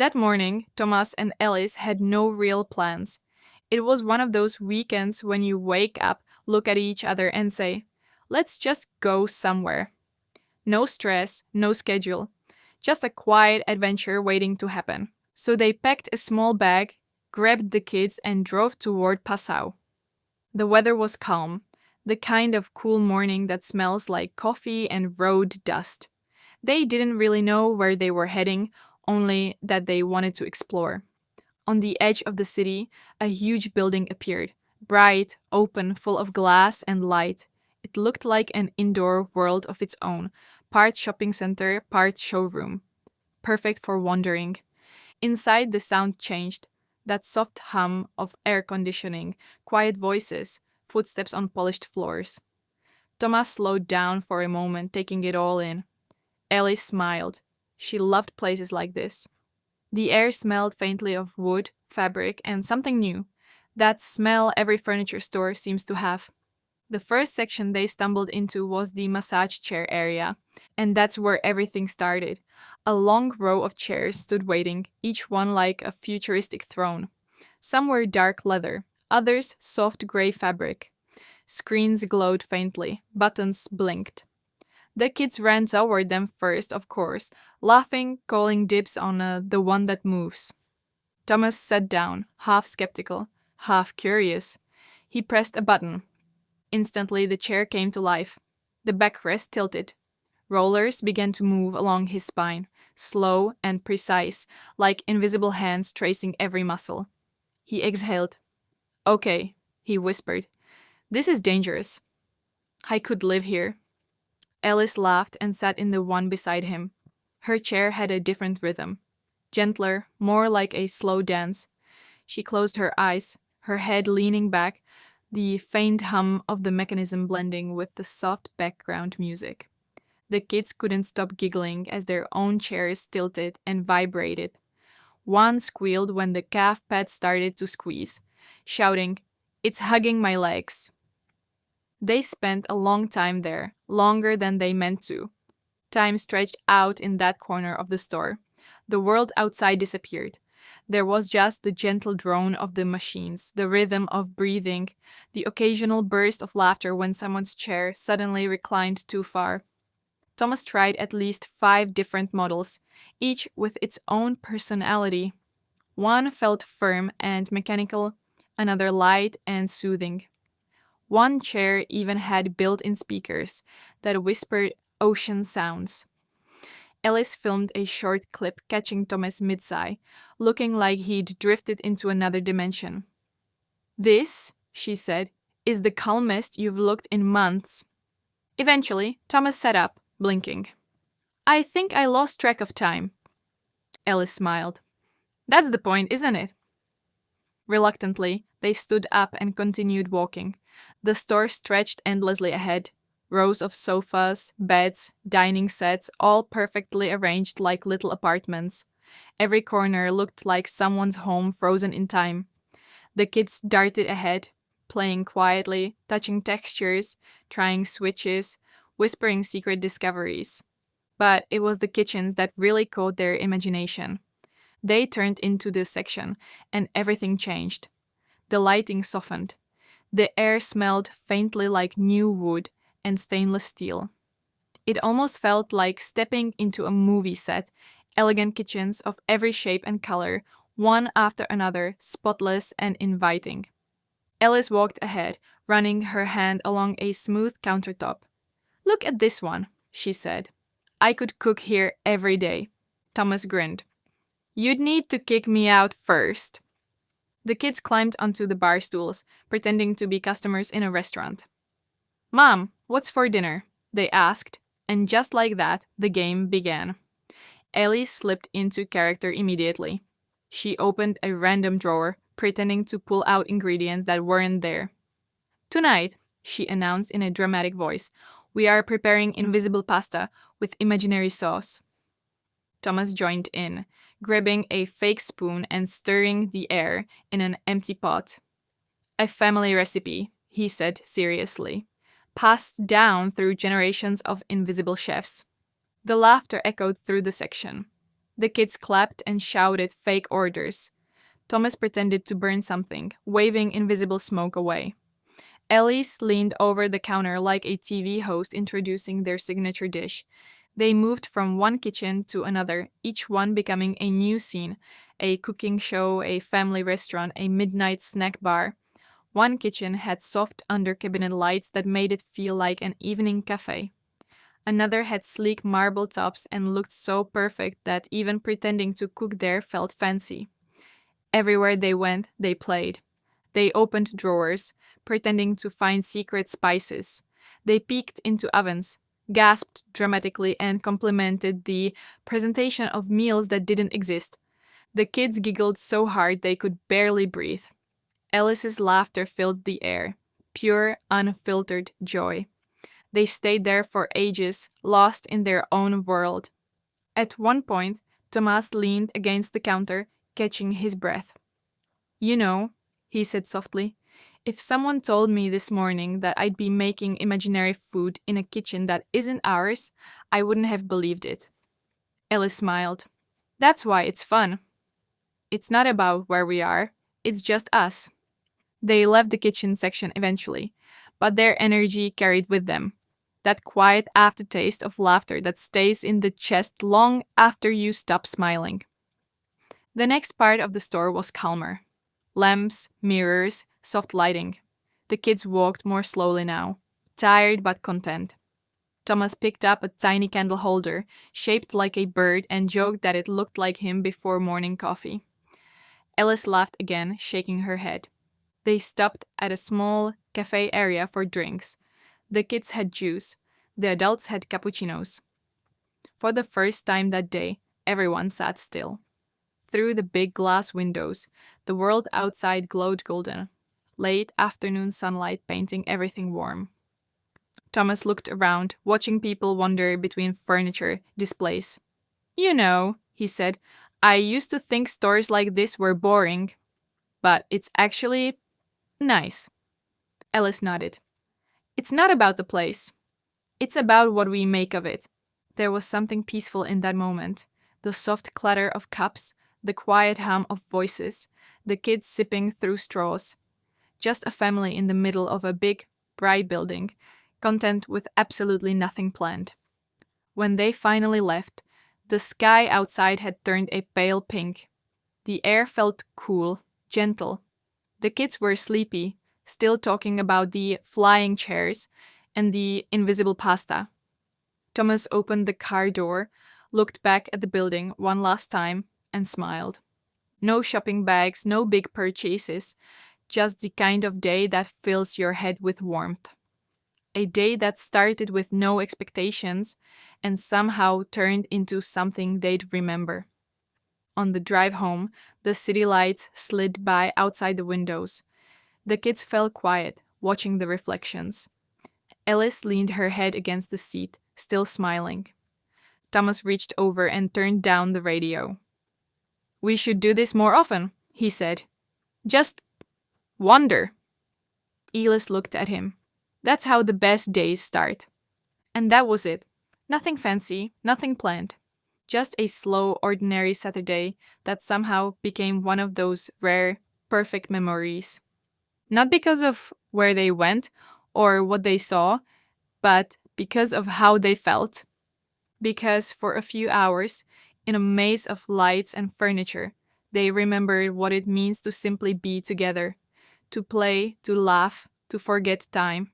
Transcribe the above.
That morning, Thomas and Elis had no real plans. It was one of those weekends when you wake up, look at each other, and say, let's just go somewhere. No stress, no schedule, just a quiet adventure waiting to happen. So they packed a small bag, grabbed the kids, and drove toward Passau. The weather was calm, the kind of cool morning that smells like coffee and road dust. They didn't really know where they were heading, only that they wanted to explore. On the edge of the city, a huge building appeared, bright, open, full of glass and light. It looked like an indoor world of its own, part shopping center, part showroom. Perfect for wandering. Inside, the sound changed. That soft hum of air conditioning, quiet voices, footsteps on polished floors. Thomas slowed down for a moment, taking it all in. Ellie smiled. She loved places like this. The air smelled faintly of wood, fabric, and something new. That smell every furniture store seems to have. The first section they stumbled into was the massage chair area, and that's where everything started. A long row of chairs stood waiting, each one like a futuristic throne. Some were dark leather, others soft gray fabric. Screens glowed faintly, buttons blinked. The kids ran toward them first, of course, laughing, calling dibs on the one that moves. Thomas sat down, half skeptical, half curious. He pressed a button. Instantly, the chair came to life. The backrest tilted. Rollers began to move along his spine, slow and precise, like invisible hands tracing every muscle. He exhaled. Okay, he whispered. This is dangerous. I could live here. Alice laughed and sat in the one beside him. Her chair had a different rhythm. Gentler, more like a slow dance. She closed her eyes, her head leaning back, the faint hum of the mechanism blending with the soft background music. The kids couldn't stop giggling as their own chairs tilted and vibrated. One squealed when the calf pad started to squeeze, shouting, "It's hugging my legs." They spent a long time there, longer than they meant to. Time stretched out in that corner of the store. The world outside disappeared. There was just the gentle drone of the machines, the rhythm of breathing, the occasional burst of laughter when someone's chair suddenly reclined too far. Thomas tried at least 5 different models, each with its own personality. One felt firm and mechanical, another light and soothing. One chair even had built-in speakers that whispered ocean sounds. Ellis filmed a short clip catching Thomas mid-sigh, looking like he'd drifted into another dimension. "This," she said, "is the calmest you've looked in months." Eventually, Thomas sat up, blinking. "I think I lost track of time." Ellis smiled. "That's the point, isn't it?" Reluctantly, they stood up and continued walking. The store stretched endlessly ahead. Rows of sofas, beds, dining sets, all perfectly arranged like little apartments. Every corner looked like someone's home frozen in time. The kids darted ahead, playing quietly, touching textures, trying switches, whispering secret discoveries. But it was the kitchens that really caught their imagination. They turned into the section, and everything changed. The lighting softened. The air smelled faintly like new wood and stainless steel. It almost felt like stepping into a movie set, elegant kitchens of every shape and color, one after another, spotless and inviting. Alice walked ahead, running her hand along a smooth countertop. "Look at this one," she said. "I could cook here every day." Thomas grinned. "You'd need to kick me out first." The kids climbed onto the bar stools, pretending to be customers in a restaurant. "Mom, what's for dinner?" they asked, and just like that, the game began. Ellie slipped into character immediately. She opened a random drawer, pretending to pull out ingredients that weren't there. "Tonight," she announced in a dramatic voice, "we are preparing invisible pasta with imaginary sauce." Thomas joined in, grabbing a fake spoon and stirring the air in an empty pot. "A family recipe," he said seriously, "passed down through generations of invisible chefs." The laughter echoed through the section. The kids clapped and shouted fake orders. Thomas pretended to burn something, waving invisible smoke away. Elis leaned over the counter like a TV host introducing their signature dish. They moved from one kitchen to another, each one becoming a new scene: a cooking show, a family restaurant, a midnight snack bar. One kitchen had soft under cabinet lights that made it feel like an evening cafe. Another had sleek marble tops and looked so perfect that even pretending to cook there felt fancy. Everywhere they went, they played. They opened drawers, pretending to find secret spices. They peeked into ovens, gasped dramatically, and complimented the presentation of meals that didn't exist. The kids giggled so hard they could barely breathe. Elis's laughter filled the air, pure, unfiltered joy. They stayed there for ages, lost in their own world. At one point, Thomas leaned against the counter, catching his breath. "You know," he said softly, "if someone told me this morning that I'd be making imaginary food in a kitchen that isn't ours, I wouldn't have believed it." Elis smiled. "That's why it's fun. It's not about where we are, it's just us." They left the kitchen section eventually, but their energy carried with them that quiet aftertaste of laughter that stays in the chest long after you stop smiling. The next part of the store was calmer. Lamps, mirrors, soft lighting. The kids walked more slowly now, tired but content. Thomas picked up a tiny candle holder, shaped like a bird, and joked that it looked like him before morning coffee. Elis laughed again, shaking her head. They stopped at a small cafe area for drinks. The kids had juice. The adults had cappuccinos. For the first time that day, everyone sat still. Through the big glass windows, the world outside glowed golden, late afternoon sunlight painting everything warm. Thomas looked around, watching people wander between furniture displays. "You know," he said, "I used to think stores like this were boring, but it's actually nice." Elis nodded. "It's not about the place. It's about what we make of it." There was something peaceful in that moment. The soft clatter of cups, the quiet hum of voices, the kids sipping through straws. Just a family in the middle of a big, bright building, content with absolutely nothing planned. When they finally left, the sky outside had turned a pale pink. The air felt cool, gentle. The kids were sleepy, still talking about the flying chairs and the invisible pasta. Thomas opened the car door, looked back at the building one last time, and smiled. No shopping bags, no big purchases, just the kind of day that fills your head with warmth. A day that started with no expectations and somehow turned into something they'd remember. On the drive home, the city lights slid by outside the windows. The kids fell quiet, watching the reflections. Elis leaned her head against the seat, still smiling. Thomas reached over and turned down the radio. "We should do this more often," he said. "Just wonder." Elis looked at him. "That's how the best days start." And that was it. Nothing fancy, nothing planned. Just a slow, ordinary Saturday that somehow became one of those rare, perfect memories. Not because of where they went or what they saw, but because of how they felt. Because for a few hours, in a maze of lights and furniture, they remembered what it means to simply be together, to play, to laugh, to forget time.